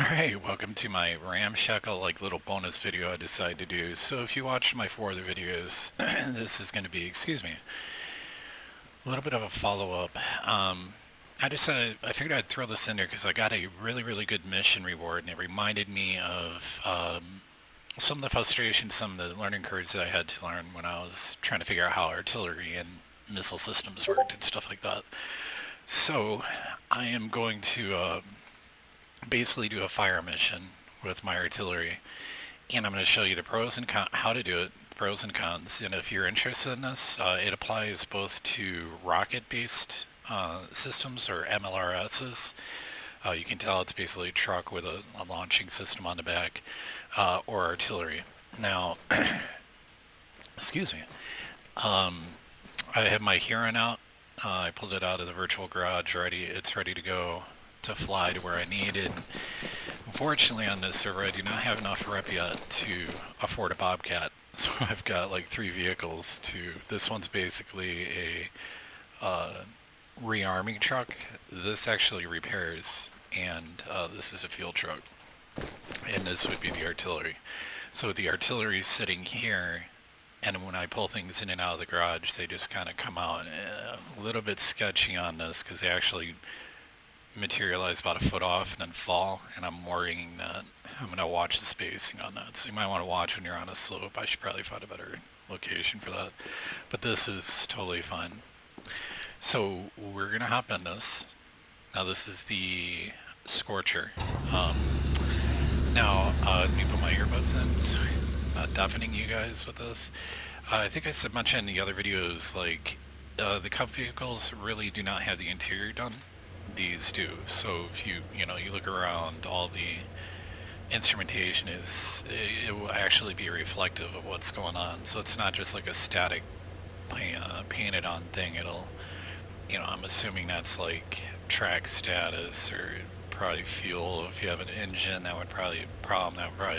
Alright, welcome to my Ramshackle little bonus video I decided to do. So if you watched my 4 other videos, this is going to be, a little bit of a follow-up. I figured I'd throw this in there because I got a really good mission reward, and it reminded me of some of the frustrations, some of the learning curves that I had to learn when I was trying to figure out how artillery and missile systems worked and stuff like that. So I am going to basically do a fire mission with my artillery, and I'm going to show you the pros and cons, how to do it, pros and cons. And if you're interested in this, it applies both to rocket-based systems, or MLRSs. You can tell it's basically a truck with a launching system on the back, or artillery. Now, excuse me, I have my Huron out. I pulled it out of the virtual garage already. It's ready to go to fly to where I need it. Unfortunately, on this server, I do not have enough rep yet to afford a Bobcat. So I've got like 3 vehicles this one's basically a rearming truck. This actually repairs, and this is a field truck. And this would be the artillery. So the artillery is sitting here, and when I pull things in and out of the garage, they just kind of come out. A little bit sketchy on this because they actually materialize about a foot off and then fall, and I'm worrying that I'm going to watch the spacing on that. So you might want to watch when you're on a slope. I should probably find a better location for that. But this is totally fine. So we're going to hop in this. Now this is the Scorcher. Let me put my earbuds in so I'm not deafening you guys with this. I think I mentioned in the other videos, the Cup vehicles really do not have the interior done. These do. So if you look around, all the instrumentation it will actually be reflective of what's going on. So it's not just like a static painted on thing. It'll, I'm assuming that's like track status, or probably fuel. If you have an engine, that would probably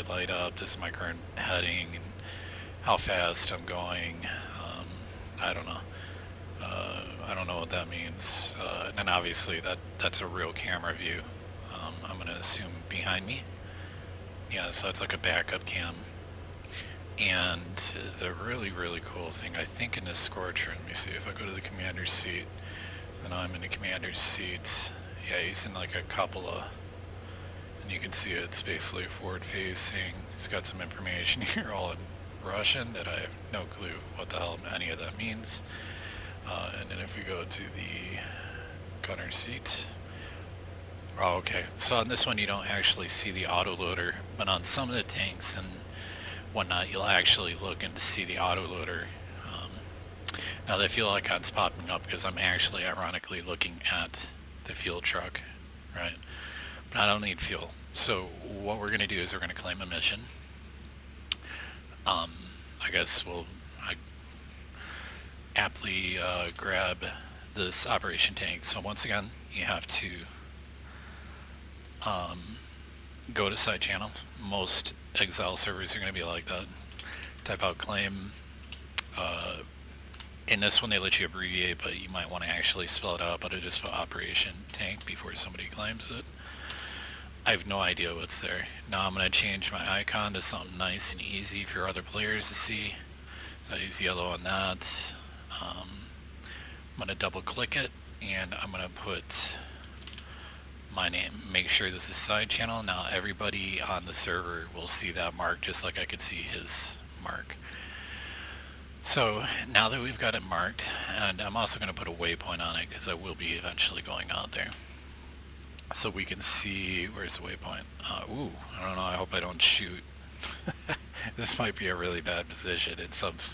light up. This is my current heading and how fast I'm going. I don't know. I don't know what that means. And obviously that's a real camera view. I'm going to assume behind me. Yeah, so it's like a backup cam. And the really cool thing, I think, in this Scorcher, let me see, if I go to the commander's seat, then I'm in the commander's seat. Yeah, he's in like a couple of, and you can see it's basically forward facing. It's got some information here all in Russian that I have no clue what the hell any of that means. And then if we go to the gunner seat, oh, okay, so on this one you don't actually see the autoloader, but on some of the tanks and whatnot you'll actually look and see the autoloader. Now the fuel icon's popping up because I'm actually ironically looking at the fuel truck, right? But I don't need fuel. So what we're going to do is we're going to claim a mission. I guess I aptly grab this operation tank. So once again, you have to go to side channel. Most Exile servers are going to be like that. Type out claim. In this one they let you abbreviate, but you might want to actually spell it out, but I just put operation tank before somebody claims it. I have no idea what's there. Now I'm going to change my icon to something nice and easy for other players to see. So I use yellow on that. I'm going to double click it, and I'm going to put my name. Make sure this is side channel. Now everybody on the server will see that mark just like I could see his mark. So now that we've got it marked, and I'm also going to put a waypoint on it because I will be eventually going out there. So we can see, where's the waypoint? Ooh, I don't know, I hope I don't shoot. This might be a really bad position.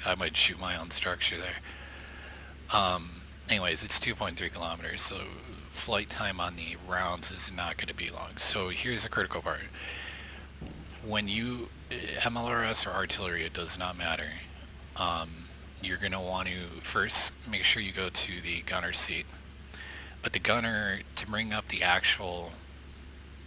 I might shoot my own structure there. Anyways, it's 2.3 kilometers, so flight time on the rounds is not going to be long. So here's the critical part. When you, MLRS or artillery, it does not matter. You're going to want to first make sure you go to the gunner seat. But the gunner, to bring up the actual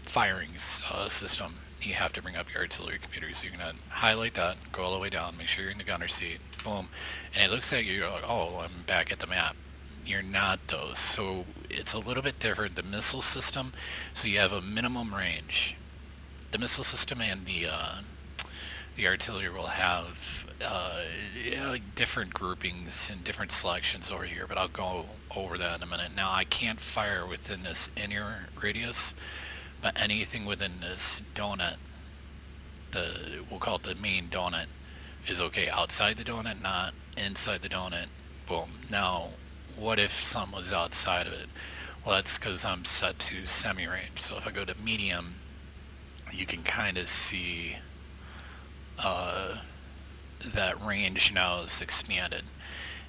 firing system, you have to bring up your artillery computer. So you're going to highlight that, go all the way down, make sure you're in the gunner seat, boom. And it looks like you're like, oh, I'm back at the map. You're not though. So it's a little bit different, the missile system. So you have a minimum range. the missile system and the artillery will have different groupings and different selections over here, but I'll go over that in a minute. Now, I can't fire within this inner radius, but anything within this donut, we'll call it the main donut, is okay. Outside the donut, not inside the donut. Boom. Now, what if something was outside of it? Well, that's because I'm set to semi-range. So if I go to medium, you can kind of see that range now is expanded.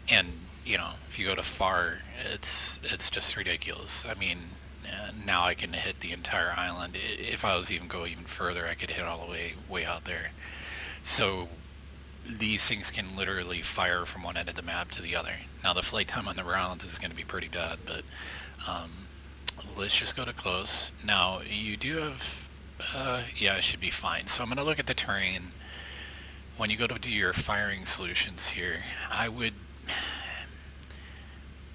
And, you know, if you go to far, it's just ridiculous. I mean, now I can hit the entire island. If I was go even further, I could hit all the way out there. So these things can literally fire from one end of the map to the other. Now the flight time on the rounds is going to be pretty bad, but let's just go to close. Now you do have, yeah, it should be fine. So I'm going to look at the terrain. When you go to do your firing solutions here,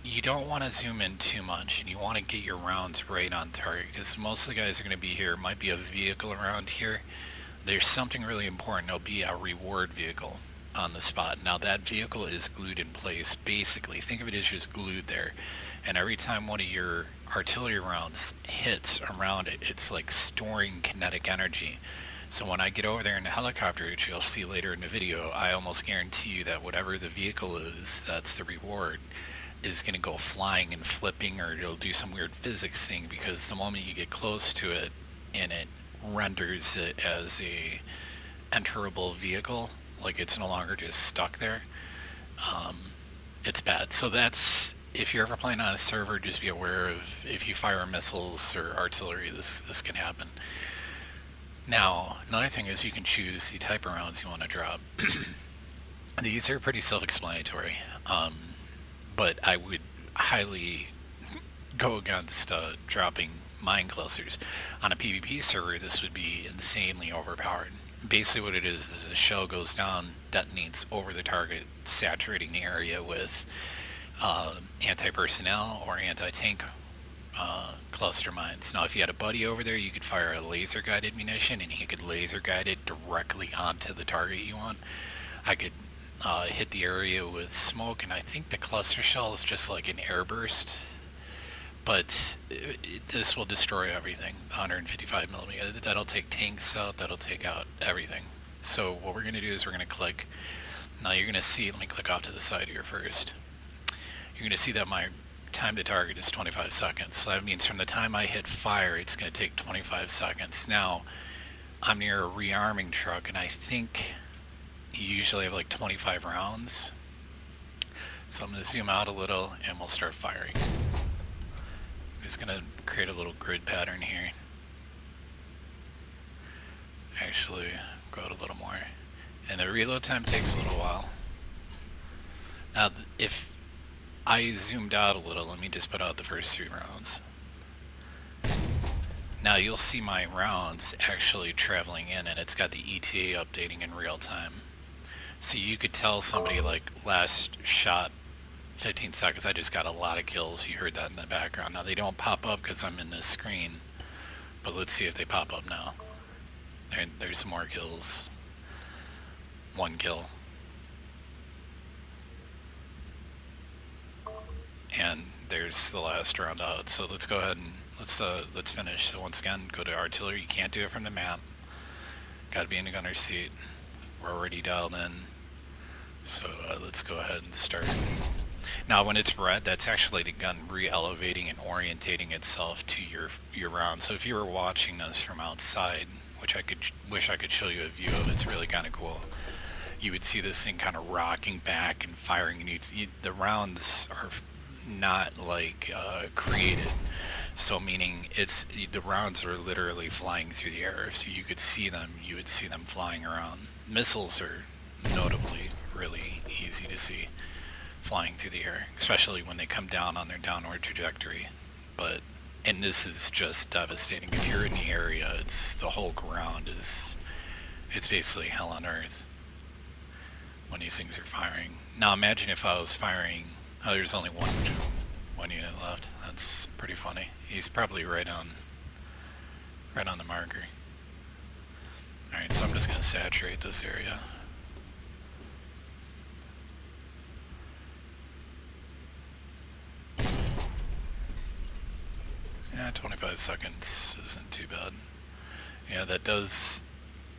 you don't want to zoom in too much, and you want to get your rounds right on target, because most of the guys are going to be here. Might be a vehicle around here. There's something really important. There'll be a reward vehicle on the spot. Now that vehicle is glued in place. Basically, think of it as just glued there, and every time one of your artillery rounds hits around it, it's like storing kinetic energy. So when I get over there in the helicopter, which you'll see later in the video, I almost guarantee you that whatever the vehicle is, that's the reward, is going to go flying and flipping, or it'll do some weird physics thing, because the moment you get close to it and it renders it as a enterable vehicle, like it's no longer just stuck there, it's bad. So that's, if you're ever playing on a server, just be aware of, if you fire missiles or artillery, this can happen. Now, another thing is you can choose the type of rounds you want to drop. These are pretty self-explanatory, but I would highly go against dropping mine clusters. On a PvP server, this would be insanely overpowered. Basically what it is a shell goes down, detonates over the target, saturating the area with anti-personnel or anti-tank cluster mines. Now if you had a buddy over there, you could fire a laser guided munition and he could laser guide it directly onto the target you want. I could hit the area with smoke, and I think the cluster shell is just like an airburst, but this will destroy everything. 155 millimeter, that'll take tanks out, that'll take out everything. So what we're going to do is we're going to click. Now you're going to see, let me click off to the side here first. You're going to see that my time to target is 25 seconds. So that means from the time I hit fire, it's going to take 25 seconds. Now, I'm near a rearming truck, and I think you usually have like 25 rounds. So I'm going to zoom out a little, and we'll start firing. I'm just going to create a little grid pattern here. Actually, go out a little more. And the reload time takes a little while. Now, if I zoomed out a little, let me just put out the first 3 rounds. Now you'll see my rounds actually traveling in, and it's got the ETA updating in real time. So you could tell somebody like last shot 15 seconds, I just got a lot of kills. You heard that in the background. Now they don't pop up because I'm in this screen, but let's see if they pop up now. There's some more kills. 1 kill. And there's the last round out. So let's go ahead and let's finish. So once again, go to artillery. You can't do it from the map. Got to be in the gunner's seat. We're already dialed in. So let's go ahead and start. Now when it's red, that's actually the gun re-elevating and orientating itself to your round. So if you were watching this from outside, which I wish I could show you a view of, it's really kind of cool. You would see this thing kind of rocking back and firing. And the rounds are not like created, so meaning the rounds are literally flying through the air. So you could see them, you would see them flying around. Missiles are notably really easy to see flying through the air, especially when they come down on their downward trajectory. And this is just devastating. If you're in the area, the whole ground it's basically hell on earth when these things are firing. Now imagine if I was firing, oh, there's only one unit left. That's pretty funny. He's probably right on the marker. Alright, so I'm just going to saturate this area. Yeah, 25 seconds isn't too bad. Yeah, that does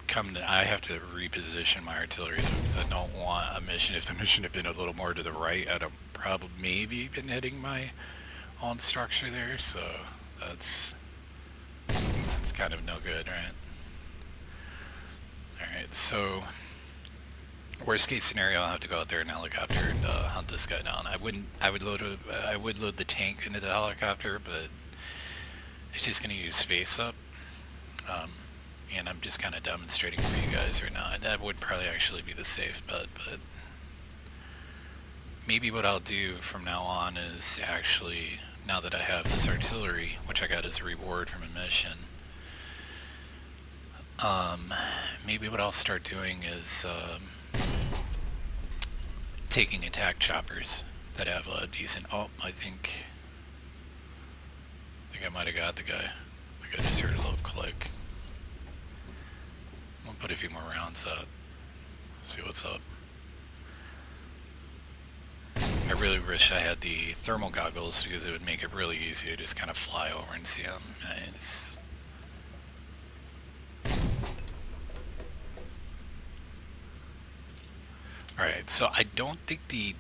come to... I have to reposition my artillery though, because I don't want a mission. If the mission had been a little more to the right, I'd have probably maybe been hitting my own structure there, so that's kind of no good, right? Alright, so worst case scenario, I'll have to go out there in a helicopter and hunt this guy down. I would load the tank into the helicopter, but it's just going to use space up. And I'm just kind of demonstrating for you guys right now. That would probably actually be the safe bet, but maybe what I'll do from now on is actually, now that I have this artillery, which I got as a reward from a mission, maybe what I'll start doing is taking attack choppers that have a decent... Oh, I think I might have got the guy. I think I just heard a little click. I'll put a few more rounds out. See what's up. I really wish I had the thermal goggles because it would make it really easy to just kind of fly over and see them. It's... Alright, so I don't think the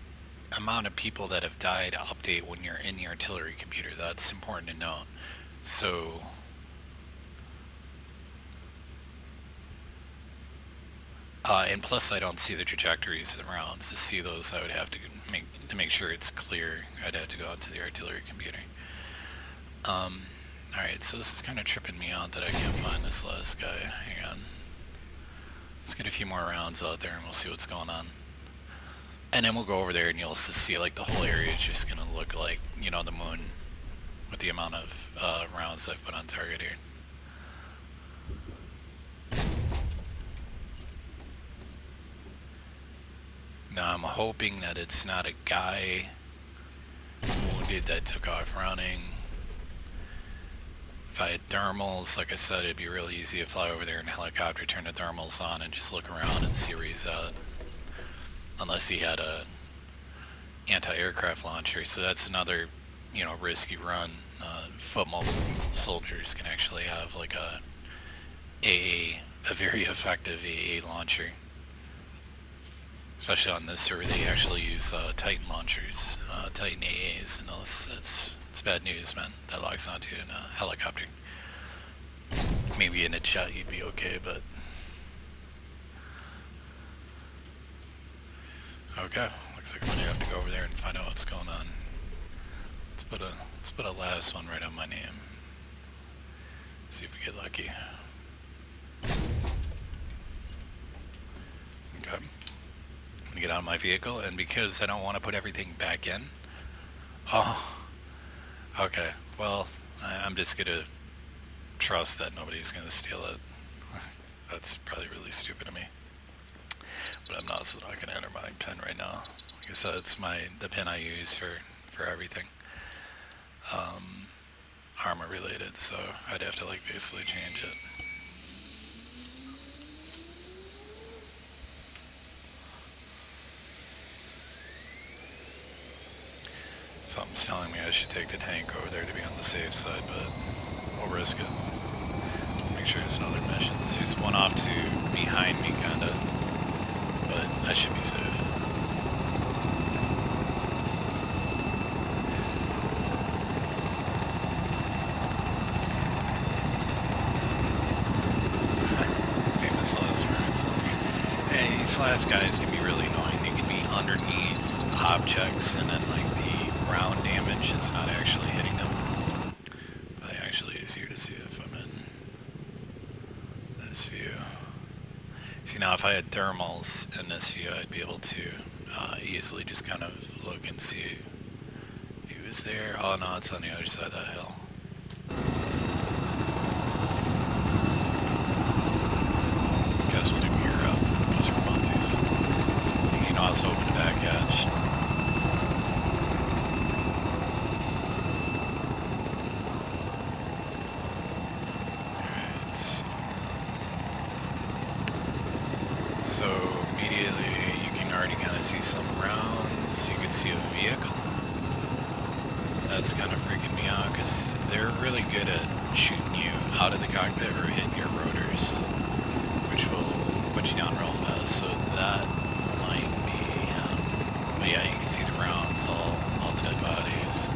amount of people that have died update when you're in the artillery computer. That's important to note. So... and plus I don't see the trajectories of the rounds. To see those I would have to make sure it's clear. I'd have to go out to the artillery computer. Alright, so this is kind of tripping me out that I can't find this last guy. Hang on. Let's get a few more rounds out there and we'll see what's going on. And then we'll go over there and you'll see like the whole area is just going to look like, you know, the moon with the amount of rounds I've put on target here. Now I'm hoping that it's not a guy wounded that took off running. If I had thermals, like I said, it'd be really easy to fly over there in a helicopter, turn the thermals on, and just look around and see where he's at. Unless he had a anti-aircraft launcher, so that's another, you know, risky run. Foot mobile soldiers can actually have like a very effective AA launcher. Especially on this server, they actually use Titan launchers, Titan AAs, and it's bad news, man. That locks onto in a helicopter. Maybe in a jet you'd be okay, but... Okay, looks like I'm gonna have to go over there and find out what's going on. Let's put a last one right on my name. See if we get lucky. Okay. I'm gonna get out of my vehicle, and because I don't want to put everything back in... Oh, okay. Well, I'm just gonna trust that nobody's gonna steal it. That's probably really stupid of me. But I'm also not gonna enter my pin right now. Like I said, it's the pin I use for everything. Arma related, so I'd have to like basically change it. Something's telling me I should take the tank over there to be on the safe side, but we'll risk it. Make sure there's no other missions. There's one off to behind me, kinda, but I should be safe. Famous last words. Hey, these last guys can be really annoying. They can be underneath objects and then like the ground damage is not actually hitting them. But actually easier to see if I'm in this view. See, now if I had thermals in this view, I'd be able to easily just kind of look and see who was there. Oh no, it's on the other side of that hill. Guess we'll do gear up. Those are funsies. You can also open the back hatch. see some rounds. You can see a vehicle. That's kind of freaking me out because they're really good at shooting you out of the cockpit or hitting your rotors, which will put you down real fast. So that might be, but yeah, you can see the rounds, all the dead bodies.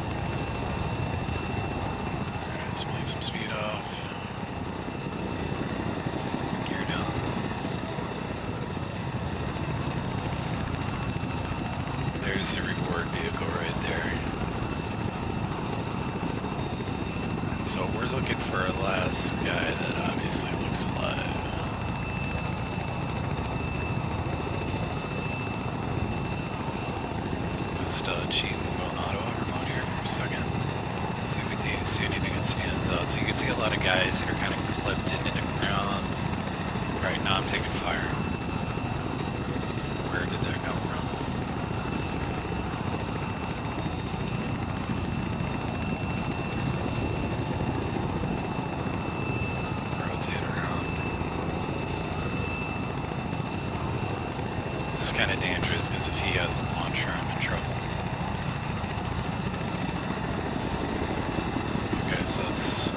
Alright, let's bleed some speed off. Gear down. There's the reward vehicle right there. So we're looking for a last guy that obviously looks alive. Just cheating and going auto remote here for a second. See if we see anything that stands out. So you can see a lot of guys that are kind of clipped into the ground. Right now I'm taking fire. Where did that come from? It's kind of dangerous because if he has a launcher, I'm in trouble. Okay, so it's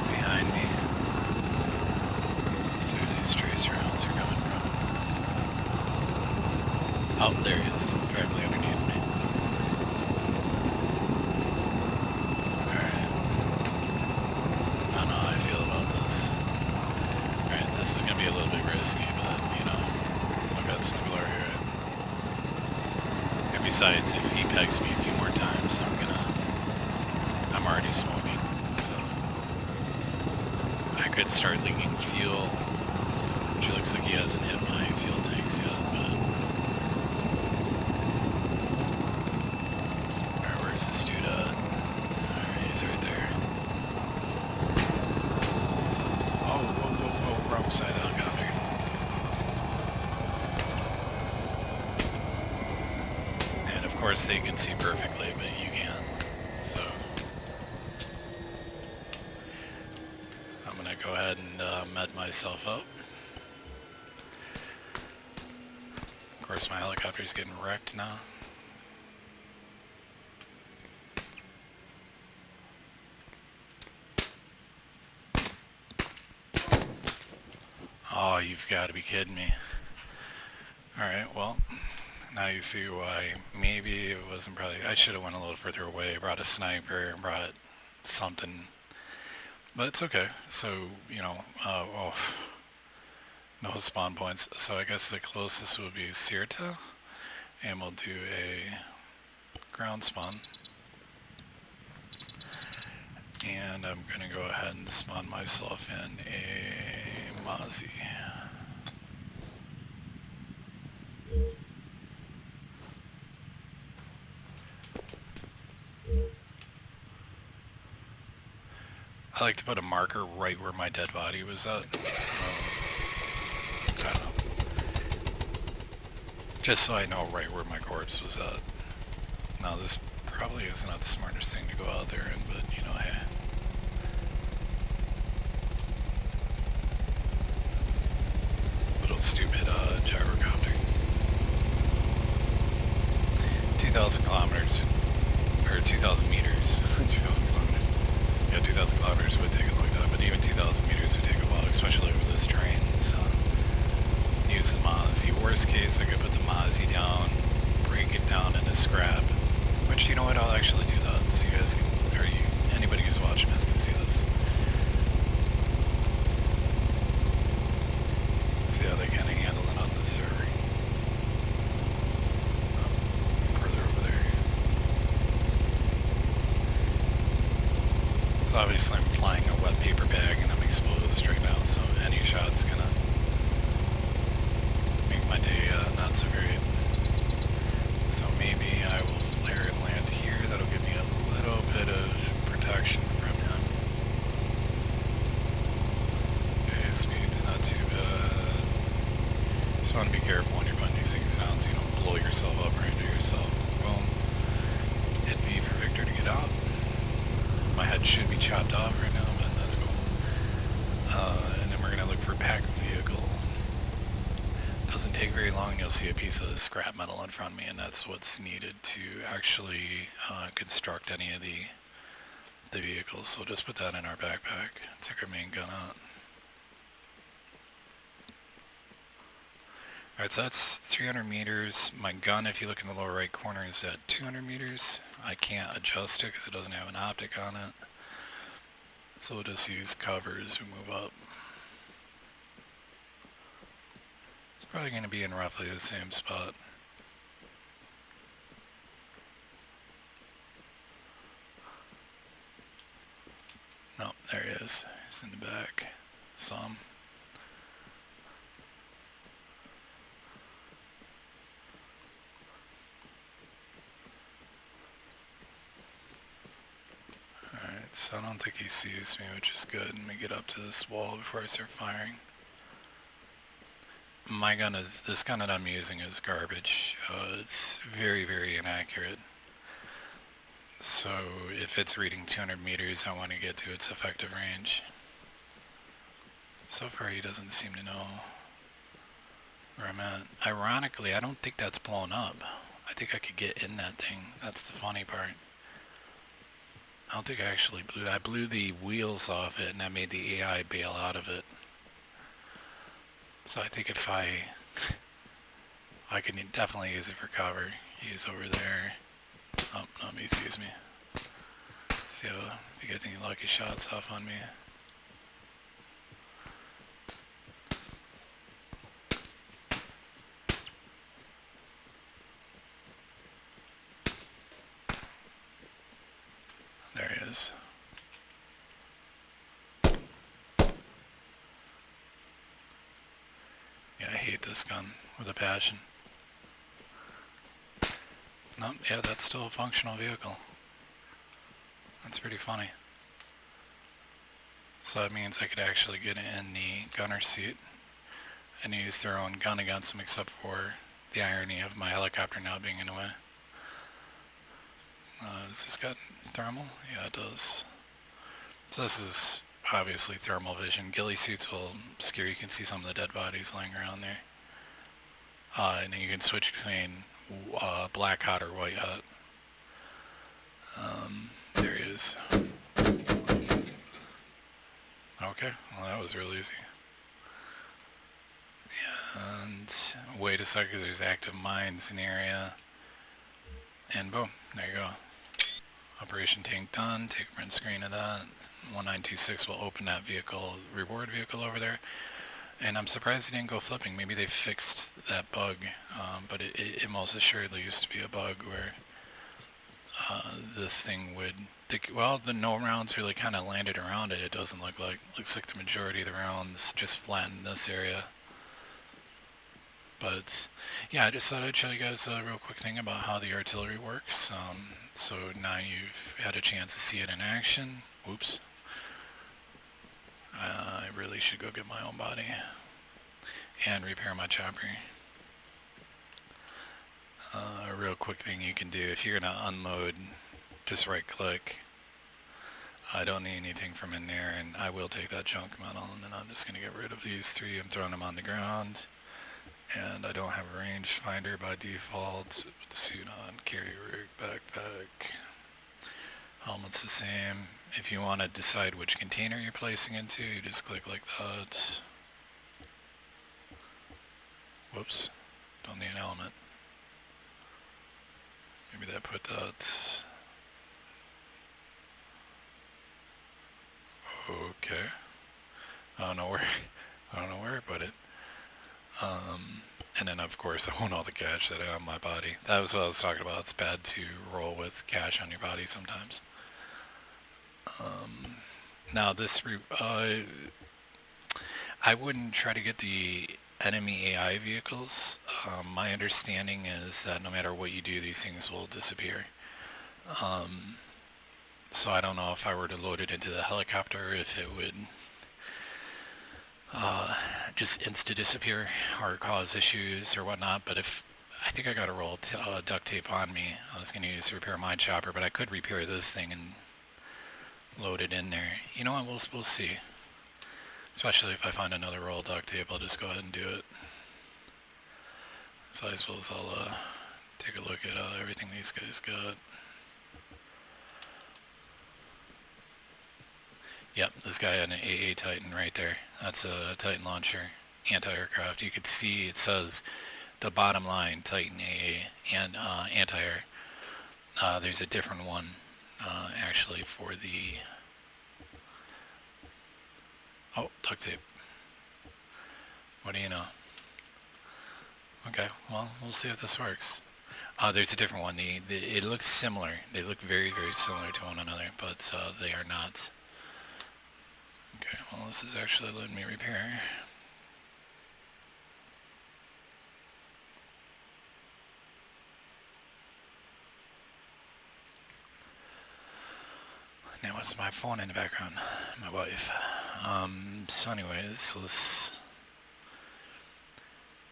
behind me. So where these trace rounds are coming from. Oh, there he is, directly underneath me. Alright. I don't know how I feel about this. Alright, this is going to be a little bit risky, but you know. Smuggler here. And besides, if he pegs me a few more times, I'm already smoking, so I could start leaking fuel, which looks like he hasn't hit my fuel tanks yet, but alright, where's this dude at? Alright, he's right there. Oh, whoa, wrong side of the helicopter. Of course they can see perfectly, but you can't. So I'm gonna go ahead and med myself up. Of course my helicopter's getting wrecked now. Oh, you've got to be kidding me. Alright, well, now you see why maybe it wasn't probably, I should have went a little further away, brought a sniper, brought something, but it's okay. So, you know, no spawn points, so I guess the closest will be Sirta, and we'll do a ground spawn. And I'm going to go ahead and spawn myself in a Mozzie. I like to put a marker right where my dead body was at. I don't know. Just so I know right where my corpse was at. Now this probably is not the smartest thing to go out there in, but you know, hey. Little stupid gyrocopter. 2,000 kilometers, or 2,000 meters. 2,000 kilometers. Yeah, 2,000 kilometers would take a long time, but even 2,000 meters would take a while, especially over this terrain. So, use the Mozzie. Worst case, I could put the Mozzie down, break it down into scrap. Which, you know what, I'll actually do that, so you guys can, or you, anybody who's watching this can see this. See how they kind of handle it on this server. Further over there. So obviously I'm flying a wet paper bag and I'm exposed right now, so any shot's gonna make my day not so great. So maybe I will flare and land here. That'll give me a little bit of protection from him. Okay, speed's not too bad. Just want to be careful when you're putting these things down so you don't blow yourself up or into yourself. Boom. Hit V for Victor to get out. My head should be chopped off right now, but that's cool. And then we're going to look for a pack vehicle. Doesn't take very long you'll see a piece of scrap metal in front of me, and that's what's needed to actually construct any of the vehicles. So we'll just put that in our backpack. Take our main gun out. Alright, so that's 300 meters. My gun, if you look in the lower right corner, is at 200 meters. I can't adjust it because it doesn't have an optic on it. So we'll just use cover as we move up. It's probably going to be in roughly the same spot. No, there he is. He's in the back. Saw him. Alright, so I don't think he sees me, which is good. Let me get up to this wall before I start firing. My gun is, this gun that I'm using is garbage. It's very, very inaccurate. So if it's reading 200 meters, I want to get to its effective range. So far he doesn't seem to know where I'm at. Ironically, I don't think that's blown up. I think I could get in that thing. That's the funny part. I don't think I actually I blew the wheels off it and that made the AI bail out of it. So I think if I can definitely use it for cover. He's over there. Oh, no, he sees me. See how he gets any lucky shots off on me. There he is. Yeah, I hate this gun with a passion. Nope, yeah, that's still a functional vehicle. That's pretty funny. So that means I could actually get in the gunner seat and use their own gun against them, except for the irony of my helicopter now being in the way. Does this got thermal? Yeah, it does. So this is obviously thermal vision. Ghillie suits will scare you. You can see some of the dead bodies laying around there. And then you can switch between black hot or white hot. There he is. Okay, well that was real easy. And wait a second, because there's active mines in the area. And boom, there you go. Operation tank done. Take a print screen of that. 1926 will open that vehicle, reward vehicle over there. And I'm surprised it didn't go flipping. Maybe they fixed that bug, but it most assuredly used to be a bug where this thing would, well, the no rounds really kind of landed around it. It doesn't look like, looks like the majority of the rounds just flattened this area. But yeah, I just thought I'd show you guys a real quick thing about how the artillery works. So now you've had a chance to see it in action. Whoops. I really should go get my own body and repair my chopper. A real quick thing you can do, if you're going to unload, just right click. I don't need anything from in there, and I will take that junk metal, and then I'm just going to get rid of these three. I'm throwing them on the ground. And I don't have a rangefinder by default. Put the suit on, carry rig, backpack. Helmet's the same. If you want to decide which container you're placing into, you just click like that. Whoops, don't need an element. Maybe that put that. Okay. I don't know where I put it. And then of course I own all the cash that I have on my body. That was what I was talking about. It's bad to roll with cash on your body sometimes. Now this, I wouldn't try to get the enemy AI vehicles. My understanding is that no matter what you do, these things will disappear. So I don't know if I were to load it into the helicopter, if it would just insta-disappear or cause issues or whatnot, but if, I think I got a roll of duct tape on me. I was going to use to repair my chopper, but I could repair this thing and load it in there. You know what, we'll see. Especially if I find another roll of duct tape, I'll just go ahead and do it. So I suppose I'll take a look at everything these guys got. Yep, this guy had an AA Titan right there. That's a Titan launcher, anti-aircraft. You could see it says the bottom line, Titan AA and anti-air. There's a different one actually for the... Oh, duct tape. What do you know? Okay, well, we'll see if this works. There's a different one. It looks similar. They look very, very similar to one another, but they are not. Okay, well, this is actually letting me repair. Now, what's my phone in the background? My wife. So anyways, this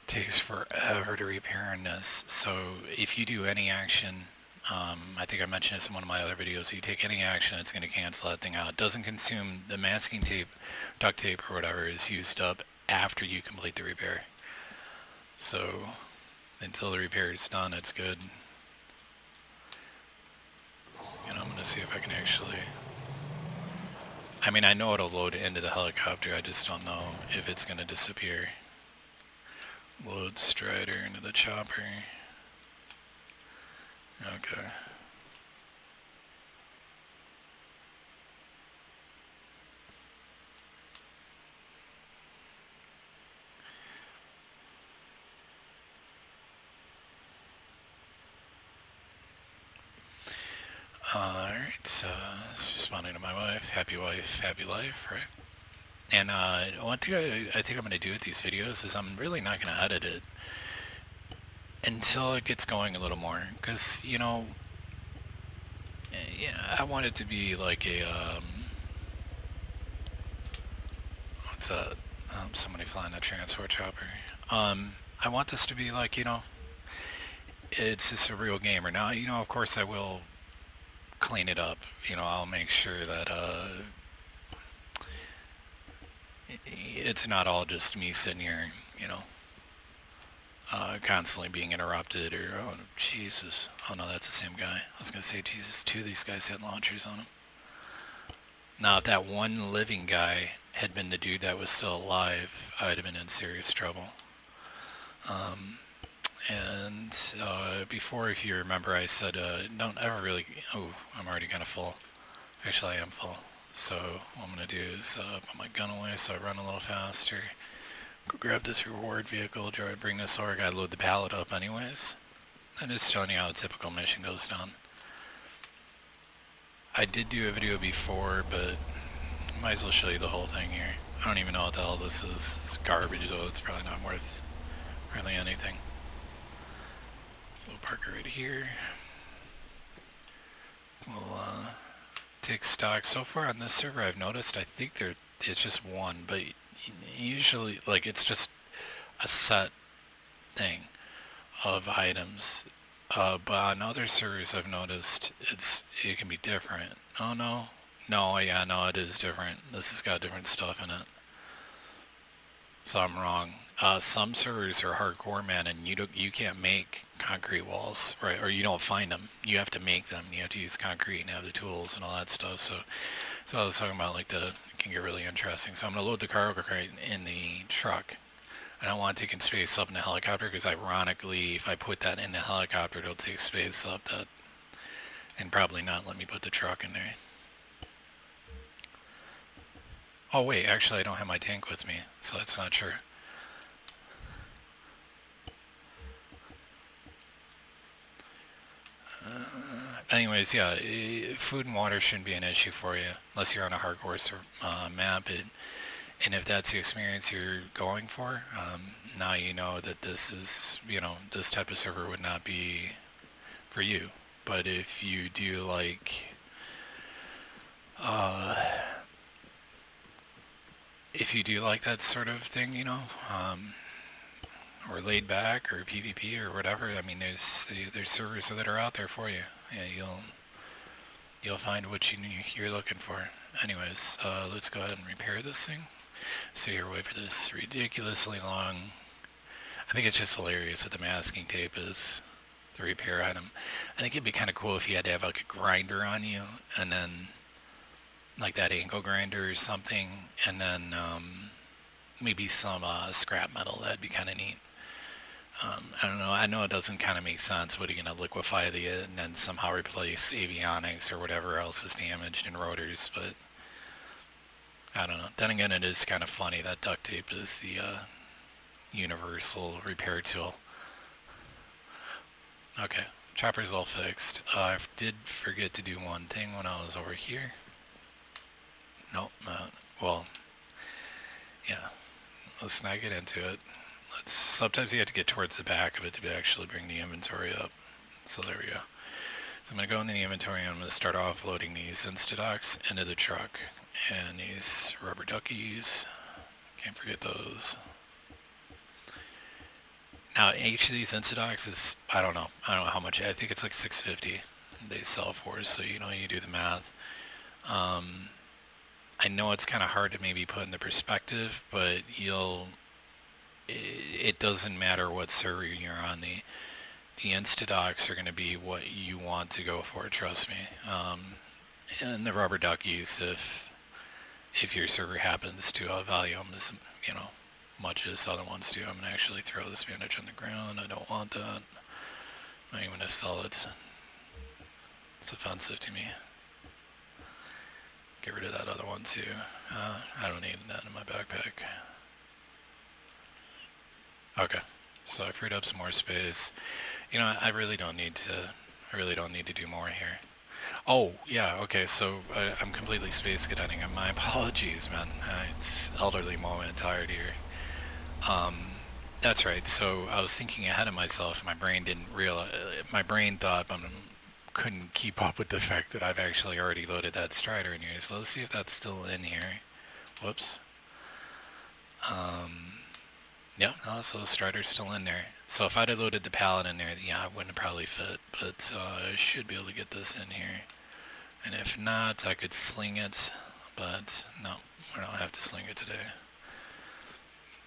takes forever to repair on this. So if you do any action, I think I mentioned this in one of my other videos, you take any action, it's going to cancel that thing out. It doesn't consume the masking tape, duct tape, or whatever is used up after you complete the repair. So until the repair is done, it's good. And I'm going to see if I can actually... I mean, I know it'll load into the helicopter, I just don't know if it's going to disappear. Load Strider into the chopper. Okay. Alright, so it's responding to my wife. Happy life, right? And one thing I think I'm going to do with these videos is I'm really not going to edit it until it gets going a little more. Because, you know, yeah, I want it to be like a, what's that? Somebody flying a transport chopper. I want this to be like, you know, it's just a real gamer. Now, you know, of course I will clean it up. You know, I'll make sure that, it's not all just me sitting here, you know, constantly being interrupted or, oh, Jesus. Oh, no, that's the same guy. I was going to say, Jesus, two of these guys had launchers on them. Now, if that one living guy had been the dude that was still alive, I'd have been in serious trouble. Before, if you remember, I said, don't ever really... Oh, I'm already kind of full. Actually, I am full. So what I'm going to do is put my gun away so I run a little faster. Go grab this reward vehicle, bring this over. I gotta load the pallet up anyways. I'm just showing you how a typical mission goes down. I did do a video before, but might as well show you the whole thing here. I don't even know what the hell this is. It's garbage, though. It's probably not worth really anything. So we'll park it right here. We'll take stock. So far on this server, I've noticed, I think it's just one, but usually, like, it's just a set thing of items. But on other servers, I've noticed it can be different. Oh no, yeah, no, it is different. This has got different stuff in it. So I'm wrong. Some servers are hardcore, man, and you can't make concrete walls, right? Or you don't find them. You have to make them. You have to use concrete and have the tools and all that stuff. So I was talking about, like, it can get really interesting. So I'm gonna load the cargo crate in the truck. I don't want taking space up in the helicopter because, ironically, if I put that in the helicopter, it'll take space up that, and probably not let me put the truck in there. Oh wait, actually I don't have my tank with me, so that's not true. Anyways, yeah, food and water shouldn't be an issue for you unless you're on a hardcore map. And if that's the experience you're going for, now you know that this is, you know, this type of server would not be for you. But if you do like, that sort of thing, you know, or laid back or PvP or whatever, I mean, there's servers that are out there for you. Yeah, you'll find what you're looking for. Anyways, let's go ahead and repair this thing. So here, wait for this ridiculously long... I think it's just hilarious that the masking tape is the repair item. I think it'd be kind of cool if you had to have like a grinder on you, and then like that angle grinder or something, and then maybe some scrap metal. That'd be kind of neat. I don't know. I know it doesn't kind of make sense. What are you going to liquefy and then somehow replace avionics or whatever else is damaged in rotors? But I don't know. Then again, it is kind of funny that duct tape is the universal repair tool. Okay, chopper's all fixed. I did forget to do one thing when I was over here. Nope, well, yeah, let's not get into it. Sometimes you have to get towards the back of it to actually bring the inventory up. So there we go. So I'm going to go into the inventory and I'm going to start offloading these Instadocs into the truck. And these rubber duckies, can't forget those. Now each of these Instadocs is, I don't know how much, I think it's like $6.50 they sell for, so you know, you do the math. I know it's kind of hard to maybe put into perspective, but it doesn't matter what server you're on. The Instadocs are going to be what you want to go for, trust me. And the rubber duckies, if your server happens to value them as, you know, much as other ones do. I'm going to actually throw this bandage on the ground. I don't want that. I'm not even going to sell it. It's offensive to me. Get rid of that other one too. I don't need that in my backpack. Okay, so I freed up some more space. You know, I really don't need to do more here. Oh, yeah, okay, so I'm completely space cadetting. My apologies, man. It's elderly moment, tired here. That's right, so I was thinking ahead of myself. My brain didn't realize, my brain thought I couldn't keep up with the fact that I've actually already loaded that Strider in here. So let's see if that's still in here. Whoops. Yeah, no, so the Strider's still in there. So if I'd have loaded the pallet in there, yeah, it wouldn't probably fit, but I should be able to get this in here. And if not, I could sling it, but no, I don't have to sling it today.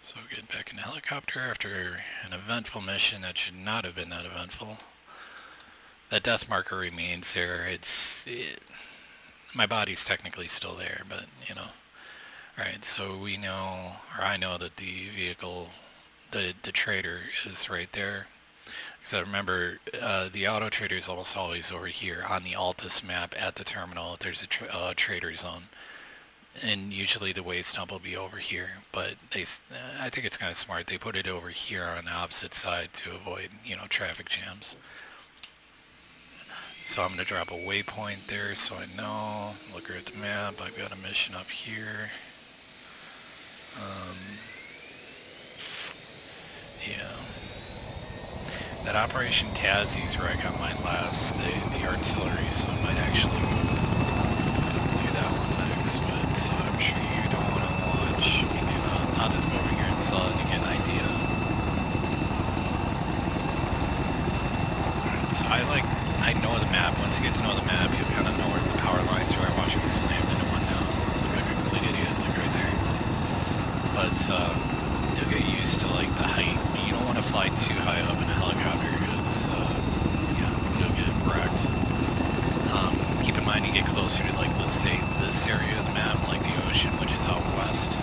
So get back in the helicopter after an eventful mission that should not have been that eventful. That death marker remains there. My body's technically still there, but you know. Alright, so we know, or I know that the vehicle, the trader is right there. Because I remember the auto trader is almost always over here on the Altus map at the terminal. There's a trader zone. And usually the waste dump will be over here. But I think it's kind of smart. They put it over here on the opposite side to avoid, you know, traffic jams. So I'm going to drop a waypoint there so I know. Look at the map. I've got a mission up here. Yeah. That Operation Tazzie's where I got mine last, the artillery, so I might actually do that one next, but I'm sure you don't want to watch me do that. I'll just go over here and sell it to get an idea. Alright, so I know the map. Once you get to know the map, you kind of know where the power lines are. I watch me slam into one now. Look like a complete idiot, like right there. But you'll get used to like the height. You don't want to fly too high up in a helicopter because yeah, you'll get wrecked. Keep in mind you get closer to, like, let's say this area of the map, like the ocean, which is out west.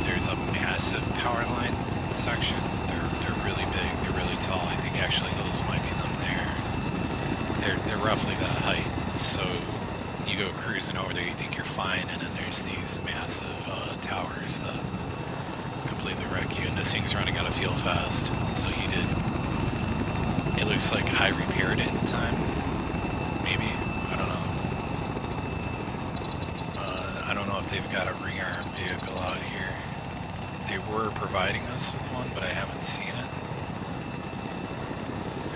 There's a massive power line section. They're really big. They're really tall. I think actually those might be them there. They're roughly that height. So you go cruising over there, you think you're fine, and then there's these massive towers that completely wreck you, and this thing's running out of fuel fast, so he did. It looks like I repaired it in time, maybe, I don't know. I don't know if they've got a rearm vehicle out here. They were providing us with one, but I haven't seen it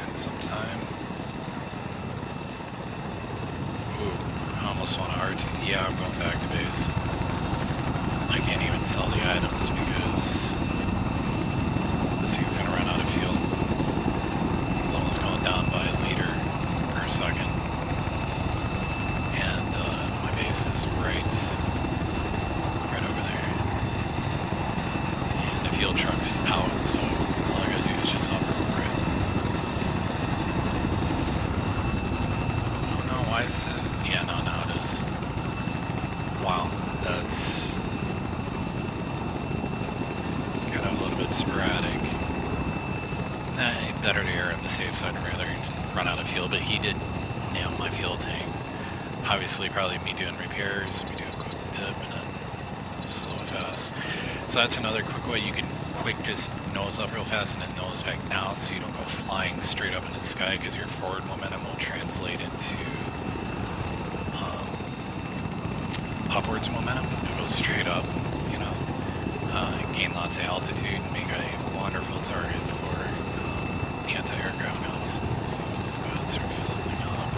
in some time. Ooh, I almost want to RT. Yeah, I'm going back to base. I can't even sell the items because this thing's going to run out of fuel. It's almost going down by a liter per second. And my base is right over there. And the fuel truck's out, so all I gotta do it's just up over it. Oh no, why is it? Yeah, no, now it is. Wow, that's kind of a little bit sporadic. Better to err on the safe side rather than run out of fuel, but he did nail my fuel tank. Obviously, probably me doing repairs, me doing a quick dip, and then slow and fast. So that's another quick way you can just nose up real fast and then nose back down so you don't go flying straight up into the sky, because your forward momentum will translate into upwards momentum. It goes straight up, you know, gain lots of altitude and make a wonderful target for anti-aircraft guns. So let's go ahead and start filling up.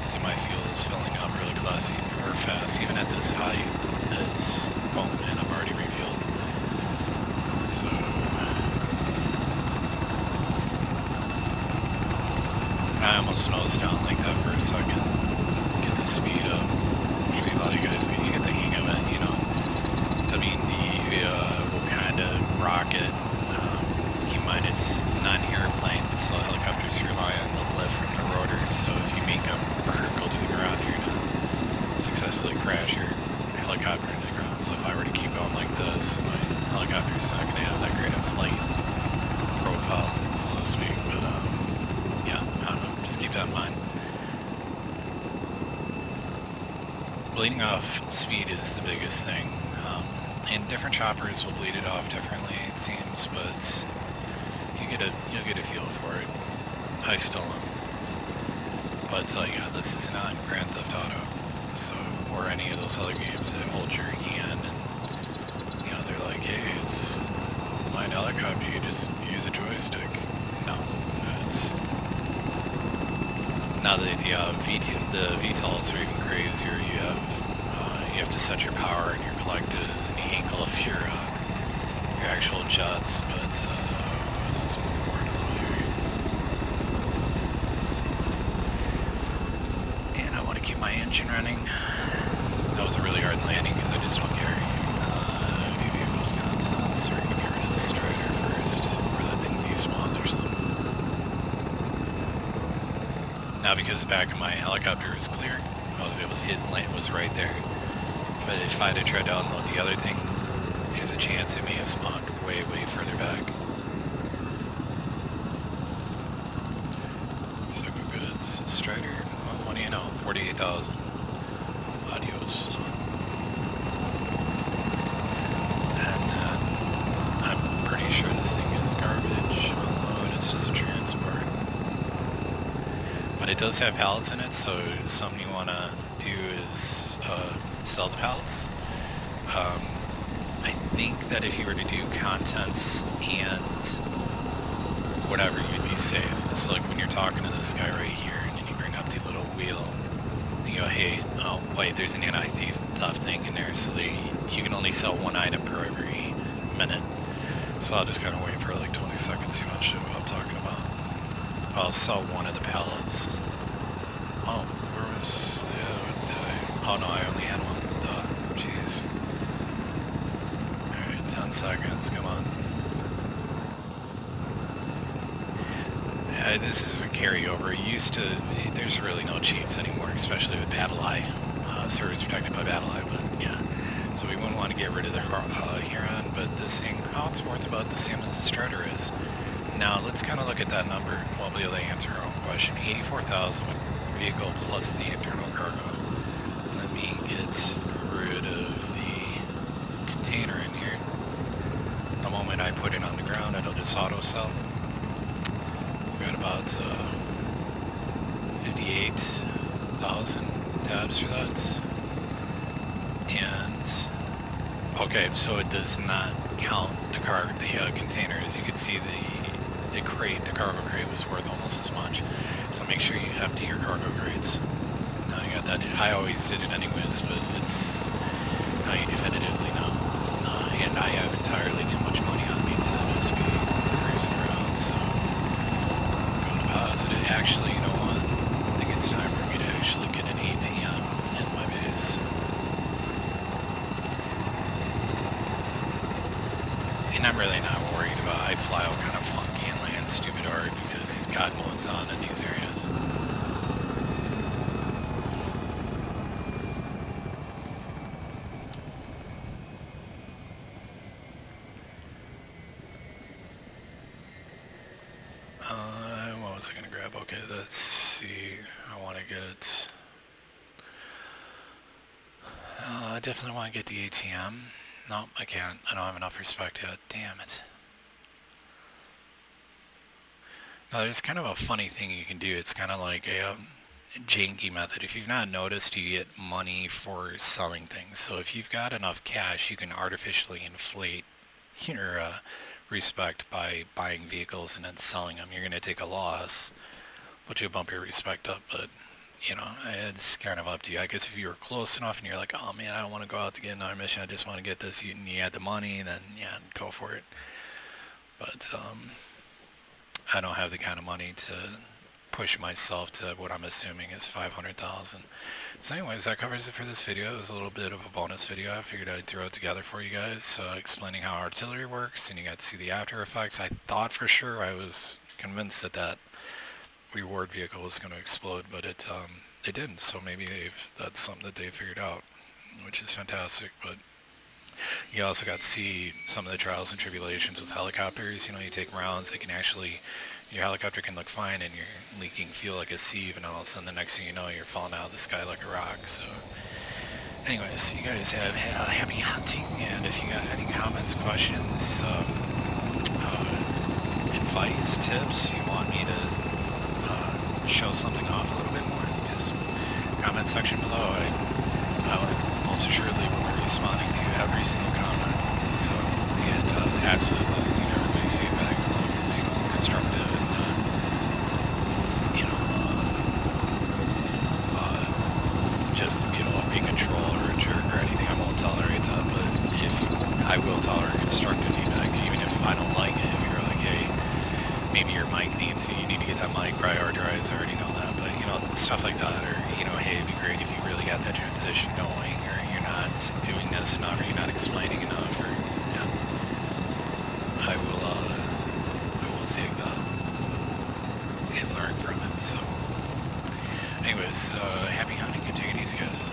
So my fuel is filling up really classy or fast, even at this height. It's boom, and I'm already refueled. So I almost nosed down like that for a second. Get the speed up. I'm sure a lot of you guys you get the hang of it, you know. I mean, the will kind of rocket. Keep in mind it's not an airplane, so helicopters rely on the lift from the rotors. So if you make them vertical to the ground, you're gonna successfully crash your helicopter into the ground. So if I were to keep going like this, my helicopter is not going to have that great of flight profile, so to speak. But yeah, I don't know, just keep that in mind. Bleeding off speed is the biggest thing. And different choppers will bleed it off differently, it seems, but you'll get a feel for it. I still am. But yeah, this is not Grand Theft Auto, so, or any of those other games that hold your hand and, you know, they're like, hey, it's my helicopter, you just use a joystick. No, it's... Now the VTOLs are even crazier. You have to set your power and your collectives and the angle of your actual jets, but let's move forward a little here. And I want to keep my engine running. That was a really hard landing because I just don't carry few vehicles contents. So we're going to get rid of the Strider first, or that thing despawns or something. Now because the back of my helicopter is clear, I was able to hit and land, was right there. But if I'd have tried to unload the other thing, there's a chance it may have spawned way, way further back. So good. Strider, well, what do you know? 48,000. Adios. And I'm pretty sure this thing is garbage. Unload, it's just a transport. But it does have pallets in it, so something you want to do is sell the pallets. I think that if you were to do contents and whatever, you'd be safe. So like when you're talking to this guy right here and you bring up the little wheel, and you go, hey, oh wait, there's an anti-theft thing in there, so you can only sell one item per every minute. So I'll just kind of wait for like 20 seconds, see what shit I'm talking about. I'll sell one of the pallets. Oh, where was the other one? Did I? Oh no, I only had one. Duh. Jeez. Alright, 10 seconds, come on. This is a carryover. There's really no cheats anymore, especially with BattleEye. Servers protected by BattleEye, but yeah. So we wouldn't want to get rid of the Huron, but this thing, it's about the same as the Strider is. Now let's kind of look at that number. We'll be able to answer our own question. 84,000 vehicle plus the internal cargo. Let me get rid of the container in here. The moment I put it on the ground, it'll just auto sell. So we got about 58,000 tabs for that. And okay, so it does not count the container. As you can see, the crate, the cargo crate, was worth almost as much. So make sure you empty your cargo crates. Now you got that. I always did it anyways, but it's now you definitively know. And I have entirely too much money on me to just be cruising around. So go to positive. Actually, you know what? I think it's time for me to actually get an ATM in my base. And and I'm really not worried about. I fly out kind of funky and land stupid hard because God knows on in these areas. What was I gonna grab? Okay, let's see. I want to get. I definitely want to get the ATM. No, I can't. I don't have enough respect yet. Damn it. Now, there's kind of a funny thing you can do. It's kind of like a janky method. If you've not noticed, you get money for selling things. So if you've got enough cash, you can artificially inflate your respect by buying vehicles and then selling them. You're going to take a loss, but you'll bump your respect up. But, you know, it's kind of up to you. I guess if you were close enough and you're like, oh man, I don't want to go out to get another mission, I just want to get this, and you had the money, then yeah, go for it. But I don't have the kind of money to push myself to what I'm assuming is 500,000. So anyways, that covers it for this video. It was a little bit of a bonus video. I figured I'd throw it together for you guys, explaining how artillery works, and you got to see the after effects. I thought for sure, I was convinced that that reward vehicle was going to explode, but it didn't. So maybe that's something that they figured out, which is fantastic. But you also got to see some of the trials and tribulations with helicopters. You know, you take rounds, they can actually, your helicopter can look fine and you're leaking fuel like a sieve, and all of a sudden the next thing you know, you're falling out of the sky like a rock. So anyways, you guys have happy hunting, and if you got any comments, questions, advice, tips, you want me to show something off a little bit more, just comment section below. I would most assuredly will be responding to every single comment. So, and absolutely listening to everybody's feedback as long as it's, you know, constructive and not, you know, just, you know, being a troll or a jerk or anything. I won't tolerate that, but if I will tolerate constructive feedback, even if I don't like it. If you're like, hey, maybe your mic needs, you need to get that mic prioritized, I already know that, but you know, stuff like that, or you know, hey, it'd be great if you really got that transition going, or you're not doing this enough, or you're not explaining enough, or yeah, I will take that and learn from it. So anyways, happy hunting and take it easy, guys.